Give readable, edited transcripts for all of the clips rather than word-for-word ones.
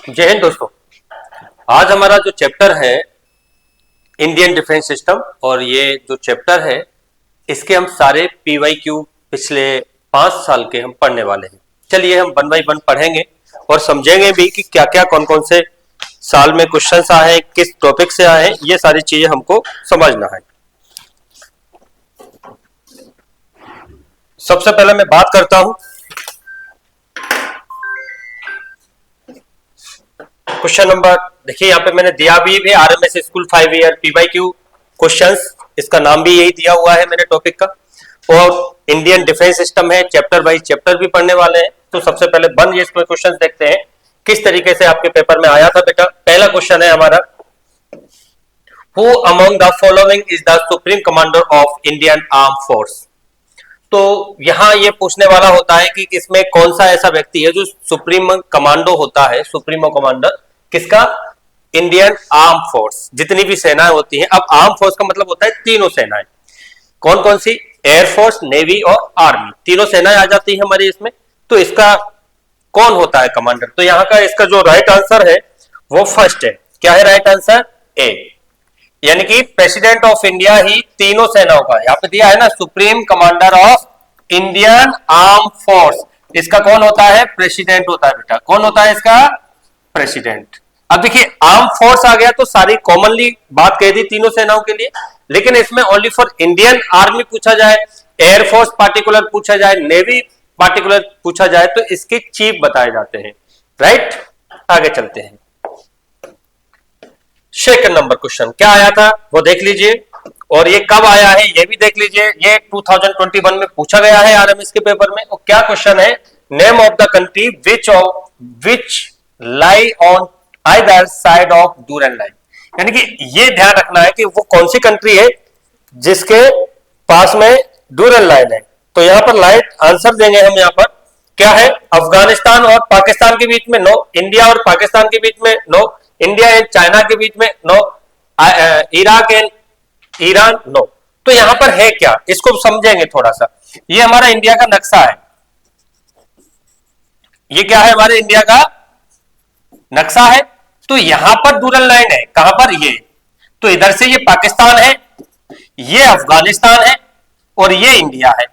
जय हिंद दोस्तों। आज हमारा जो चैप्टर है इंडियन डिफेंस सिस्टम, और ये जो चैप्टर है इसके हम सारे पीवाईक्यू पिछले 5 साल के हम पढ़ने वाले हैं। चलिए हम वन बाई वन पढ़ेंगे और समझेंगे भी कि क्या क्या कौन कौन से साल में क्वेश्चंस आए हैं, किस टॉपिक से आए हैं, ये सारी चीजें हमको समझना है। सबसे पहले मैं बात करता हूं क्वेश्चन नंबर। देखिए यहाँ पे मैंने दिया भी RMS school 5 year PYQ questions, इसका नाम भी यही दिया हुआ है मेरे टॉपिक का। और इंडियन डिफेंस सिस्टम है, चैप्टर वाइज चैप्टर भी पढ़ने वाले हैं। तो सबसे पहले वन ये क्वेश्चंस देखते हैं किस तरीके से आपके पेपर में आया था बेटा। पहला क्वेश्चन है हमारा, who among the following is the supreme commander of Indian arm force. तो यहां ये पूछने वाला होता है कि इसमें कौन सा ऐसा व्यक्ति है जो सुप्रीम कमांडो होता है, सुप्रीमो कमांडर किसका, इंडियन आर्म फोर्स, जितनी भी सेनाएं होती हैं। अब आर्म फोर्स का मतलब होता है तीनों सेनाएं। कौन कौन सी, एयरफोर्स, नेवी और आर्मी, तीनों सेनाएं आ जाती है हमारी इसमें। तो इसका कौन होता है कमांडर, तो यहां का इसका जो राइट आंसर है वो फर्स्ट है। क्या है राइट आंसर, ए, यानी कि प्रेसिडेंट ऑफ इंडिया ही तीनों सेनाओं का, यहां पे दिया है ना supreme commander of Indian arm force, इसका कौन होता है, प्रेसिडेंट होता है बेटा। कौन होता है इसका, प्रेसिडेंट। अब देखिए आर्म फोर्स आ गया तो सारी कॉमनली बात कह दी तीनों सेनाओं के लिए, लेकिन इसमें ओनली फॉर इंडियन आर्मी पूछा जाए, एयरफोर्स पार्टिकुलर पूछा जाए, नेवी पार्टिकुलर पूछा जाए तो इसके चीफ बताए जाते हैं। राइट, आगे चलते हैं। सेकंड नंबर क्वेश्चन क्या आया था वो देख लीजिए, और ये कब आया है ये भी देख लीजिए। ये 2021 में पूछा गया है आरएमएस के पेपर में। और क्या क्वेश्चन है, name of the country which lie on either side of Durand line. यानी कि ये ध्यान रखना है कि वो कौन सी कंट्री है जिसके पास में डूरन लाइन है। तो यहां पर राइट आंसर देंगे हम। यहां पर क्या है, अफगानिस्तान और पाकिस्तान के बीच में नो, इंडिया और पाकिस्तान के बीच में नो, इंडिया एंड चाइना के बीच में no, Iraq and Iran no. तो यहां पर है क्या, इसको समझेंगे थोड़ा सा। ये हमारा इंडिया का नक्शा है, ये क्या है, हमारे इंडिया का नक्शा है। तो यहां पर डूरन लाइन है, कहां पर, ये। तो इधर से ये पाकिस्तान है, ये अफगानिस्तान है और ये इंडिया है।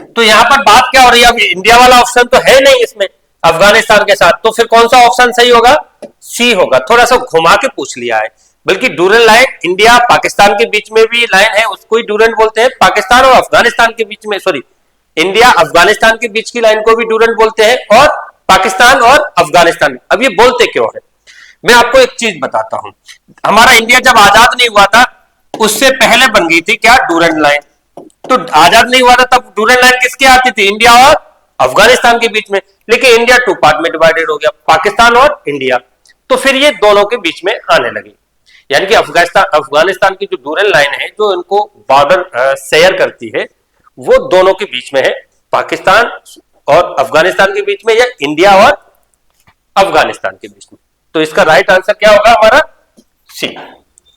तो यहां पर बात क्या हो रही है, अब इंडिया वाला ऑप्शन तो है नहीं इसमें अफगानिस्तान के साथ, तो फिर कौन सा ऑप्शन सही होगा, सी होगा। थोड़ा सा घुमा के पूछ लिया है। बल्कि डूरन लाइन इंडिया पाकिस्तान के बीच में भी लाइन है, उसको ही डूरन बोलते हैं। पाकिस्तान और अफगानिस्तान के बीच में, सॉरी, इंडिया अफगानिस्तान के बीच की लाइन को भी डूरन बोलते हैं, और पाकिस्तान और अफगानिस्तान। अब ये बोलते क्यों है, मैं आपको एक चीज बताता हूं। हमारा इंडिया जब आजाद नहीं हुआ था उससे पहले बन गई थी क्या, डूरन लाइन। तो आजाद नहीं हुआ था तब डूरन लाइन किसके आती थी, इंडिया और अफगानिस्तान के बीच में। लेकिन इंडिया 2 पार्ट में डिवाइडेड हो गया, पाकिस्तान और इंडिया। तो फिर ये दोनों के बीच में आने लगी। यानी कि अफगानिस्तान की जो डूरन लाइन है जो इनको बॉर्डर शेयर करती है, वो दोनों के बीच में है, पाकिस्तान और अफगानिस्तान के बीच में, या इंडिया और अफगानिस्तान के बीच में। तो इसका राइट आंसर क्या होगा हमारा, सी।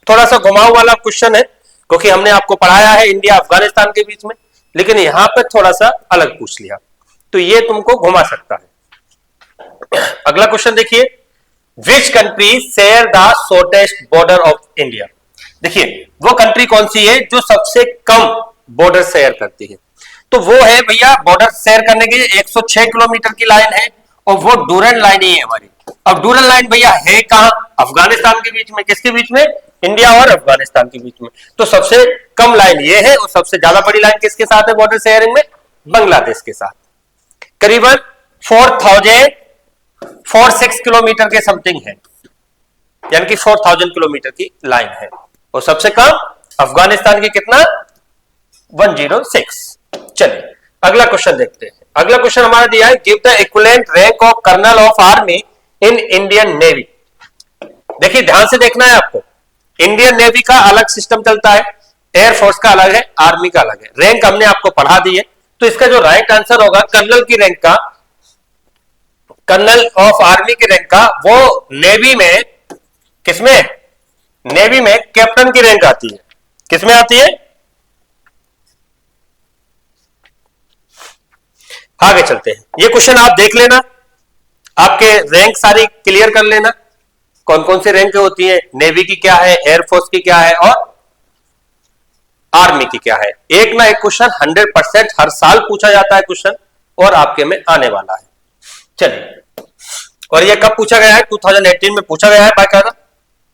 थोड़ा सा घुमाऊ वाला क्वेश्चन है क्योंकि हमने आपको पढ़ाया है इंडिया अफगानिस्तान के बीच में, लेकिन यहां पर थोड़ा सा अलग पूछ लिया, तो ये तुमको घुमा सकता है। अगला क्वेश्चन देखिए, which country share the shortest border of India. देखिए वो कंट्री कौन सी है जो सबसे कम बॉर्डर शेयर करती है। तो वो है भैया, बॉर्डर शेयर करने के लिए 106 किलोमीटर की लाइन है, और वो डूरन लाइन ही है हमारी। अब डूरन लाइन भैया है कहां, अफगानिस्तान के बीच में, किसके बीच में, इंडिया और अफगानिस्तान के बीच में। तो सबसे कम लाइन ये है, और सबसे ज्यादा बड़ी लाइन किसके साथ है बॉर्डर शेयरिंग में, बांग्लादेश के साथ। करीबन 4046 किलोमीटर के समथिंग है, यानी कि 4000 किलोमीटर की लाइन है। और सबसे कम अफगानिस्तान की कितना, 106। चलिए अगला क्वेश्चन देखते हैं। अगला क्वेश्चन हमारा दिया है, give the equivalent rank of colonel of army in Indian navy. देखिए ध्यान से देखना है आपको, इंडियन नेवी का अलग सिस्टम चलता है, एयरफोर्स का अलग है, आर्मी का अलग है। रैंक हमने आपको पढ़ा दी है। तो इसका जो राइट आंसर होगा कर्नल की रैंक का, कर्नल ऑफ आर्मी की रैंक का, वो नेवी में, किसमें, नेवी में कैप्टन की रैंक आती है। किसमें आती है, आगे चलते हैं। ये क्वेश्चन आप देख लेना, आपके रैंक सारी क्लियर कर लेना, कौन कौन सी रैंक होती है, नेवी की क्या है, एयरफोर्स की क्या है और आर्मी की क्या है। एक ना एक क्वेश्चन 100% हर साल पूछा जाता है क्वेश्चन, और आपके में आने वाला है। चलिए, और ये कब पूछा गया है, 2018 में पूछा गया है बाकायदा।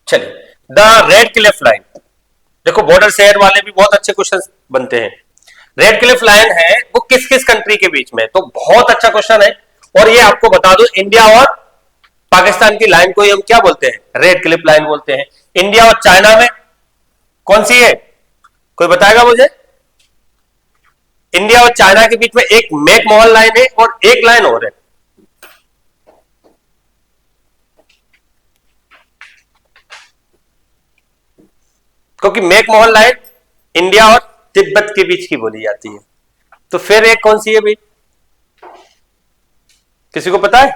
चलिए, द रेड क्लिफ लाइन, देखो बॉर्डर शहर वाले भी बहुत अच्छे क्वेश्चन बनते हैं। रेड क्लिफ लाइन है वो किस किस कंट्री के बीच में, तो बहुत अच्छा क्वेश्चन है। और ये आपको बता दो, इंडिया और पाकिस्तान की लाइन को हम क्या बोलते हैं, रेड क्लिफ लाइन बोलते हैं। इंडिया और चाइना में कौन सी है, कोई बताएगा मुझे। इंडिया और चाइना के बीच में एक मैकमोहन लाइन है और एक लाइन और है, क्योंकि मैकमोहन लाइन इंडिया और तिब्बत के बीच की बोली जाती है। तो फिर एक कौन सी है भाई, किसी को पता है?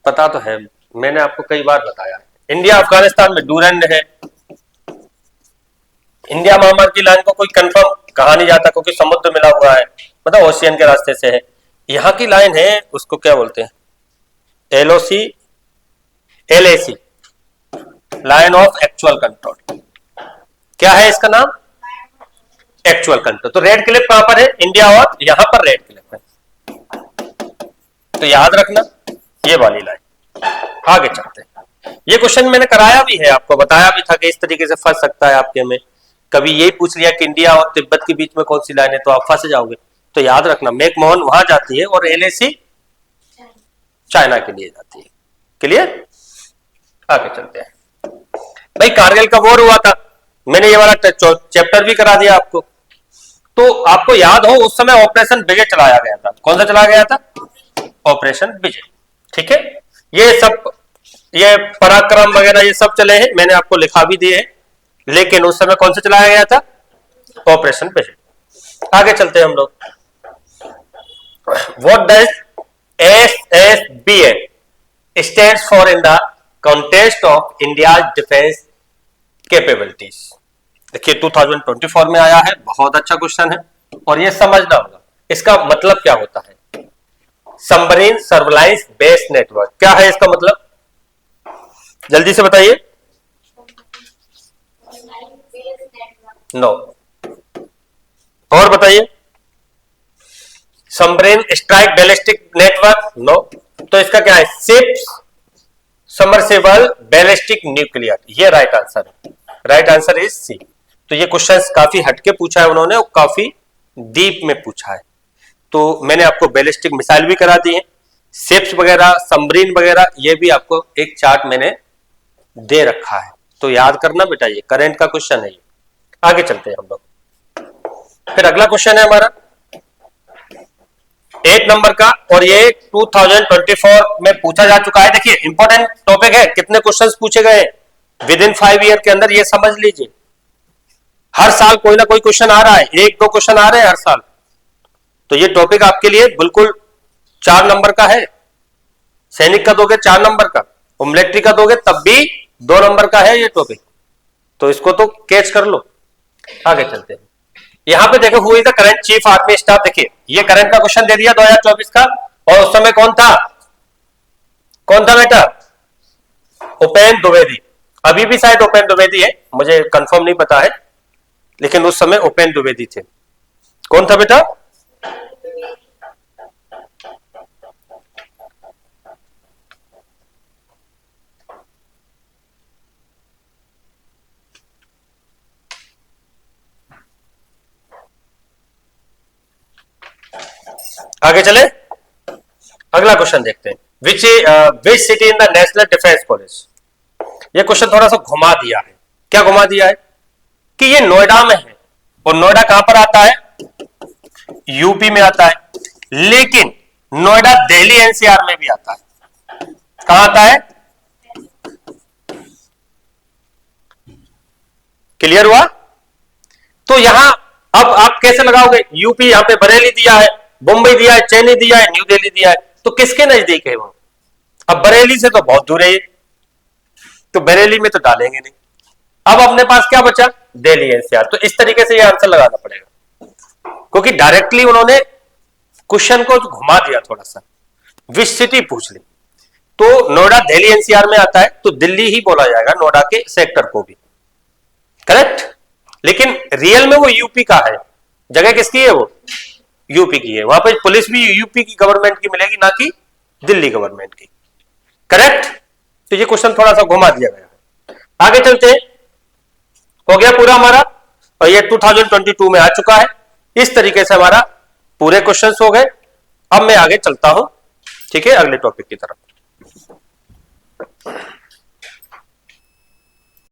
पता तो है, मैंने आपको कई बार बताया। इंडिया अफगानिस्तान में डूरंड है। इंडिया म्यांमार की लाइन को कोई कंफर्म कहा नहीं जाता, क्योंकि समुद्र मिला हुआ है, मतलब ओशियन के रास्ते से है। यहां की लाइन है उसको क्या बोलते हैं, LOC, LAC, line of actual control. क्या है इसका नाम, एक्चुअल कंट्रोल। तो रेड क्लिफ कहां पर है, इंडिया और यहां पर रेड क्लिफ है, तो याद रखना ये वाली लाइन। आगे चलते हैं, ये क्वेश्चन मैंने कराया भी है, आपको बताया भी था कि इस तरीके से फंस सकता है आपके में। कभी यही पूछ लिया कि इंडिया और तिब्बत के बीच में कौन सी लाइन है, तो आप फंस जाओगे। तो याद रखना मैकमोहन वहां जाती है और एलएसी चाइना के लिए जाती है। क्लियर, आगे चलते हैं। भाई कारगिल का वॉर हुआ था, मैंने ये वाला चैप्टर भी करा दिया आपको। तो आपको याद हो उस समय ऑपरेशन विजय चलाया गया था। कौन सा चलाया गया था, ऑपरेशन विजय। ठीक है, ये सब, ये पराक्रम वगैरह ये सब चले हैं, मैंने आपको लिखा भी दिए हैं, लेकिन उस समय कौन सा चलाया गया था, ऑपरेशन विजय। आगे चलते हैं हम लोग। What does SSBN stands for in the context of India's defense capabilities। देखिए 2024 में आया है, बहुत अच्छा क्वेश्चन है और ये समझना होगा इसका मतलब क्या होता है। सबमरीन सर्विलांस बेस्ड नेटवर्क, क्या है इसका मतलब, जल्दी से बताइए। नो, और बताइए। Submarine strike ballistic network, no. तो इसका क्या है, शिप्स सबमर्सिबल बैलिस्टिक न्यूक्लियर, ये राइट आंसर है। Right answer is C. तो ये क्वेश्चन काफी हटके पूछा है उन्होंने और काफी डीप में पूछा है। तो मैंने आपको बैलिस्टिक मिसाइल भी करा दी है, शिप्स वगैरह, सबमरीन वगैरह, ये भी आपको एक चार्ट मैंने दे रखा है, तो याद करना बेटा, ये करंट का क्वेश्चन है ये। आगे चलते हैं हम लोग। फिर अगला क्वेश्चन है हमारा 8 नंबर का, और ये 2024 में पूछा जा चुका है। देखिए इंपॉर्टेंट टॉपिक है, कितने क्वेश्चंस पूछे गए विद इन 5 ईयर के अंदर, ये समझ लीजिए। हर साल कोई ना कोई क्वेश्चन आ रहा है, 1-2 क्वेश्चन आ रहे हैं हर साल। तो ये टॉपिक आपके लिए बिल्कुल 4 नंबर का है। सैनिक का दोगे 4 नंबर का, और मिलिट्री का दोगे तब भी 2 नंबर का है ये टॉपिक, तो इसको तो कैच कर लो। आगे चलते हैं। यहां पे देखो, who is the current chief army staff. देखिए ये करंट का क्वेश्चन दे दिया 2024 का, और उस समय कौन था, कौन था बेटा, उपेंद्र द्विवेदी। अभी भी शायद उपेंद्र द्विवेदी है, मुझे कंफर्म नहीं पता है, लेकिन उस समय उपेंद्र द्विवेदी थे। कौन था बेटा, आगे चले, अगला क्वेश्चन देखते हैं। Which city in the national defence policy. ये क्वेश्चन थोड़ा सा घुमा दिया है। क्या घुमा दिया है कि ये नोएडा में है, और नोएडा कहां पर आता है, यूपी में आता है, लेकिन नोएडा दिल्ली एनसीआर में भी आता है। कहां आता है, क्लियर हुआ। तो यहां अब आप कैसे लगाओगे, यूपी यहां पे बरेली दिया है, मुंबई दिया है, चेन्नई दिया है, न्यू दिल्ली दिया है, तो किसके नजदीक है वो। अब बरेली से तो बहुत दूर है, तो बरेली में तो डालेंगे नहीं। अब अपने पास क्या बचा, दिल्ली एनसीआर। तो इस तरीके से ये आंसर लगाना पड़ेगा, क्योंकि डायरेक्टली उन्होंने क्वेश्चन को घुमा दिया थोड़ा सा, विच सिटी पूछ ली, तो नोएडा दिल्ली एनसीआर में आता है तो दिल्ली ही बोला जाएगा नोएडा के सेक्टर को भी, करेक्ट। लेकिन रियल में वो यूपी का है, जगह किसकी है, वो यूपी की है, वहां पे पुलिस भी यूपी की गवर्नमेंट की मिलेगी, ना कि दिल्ली गवर्नमेंट की, करेक्ट। तो ये क्वेश्चन थोड़ा सा घुमा दिया गया। आगे चलते हैं, हो गया पूरा हमारा, और ये 2022 में आ चुका है। इस तरीके से हमारा पूरे क्वेश्चंस हो गए। अब मैं आगे चलता हूं, ठीक है, अगले टॉपिक की तरफ।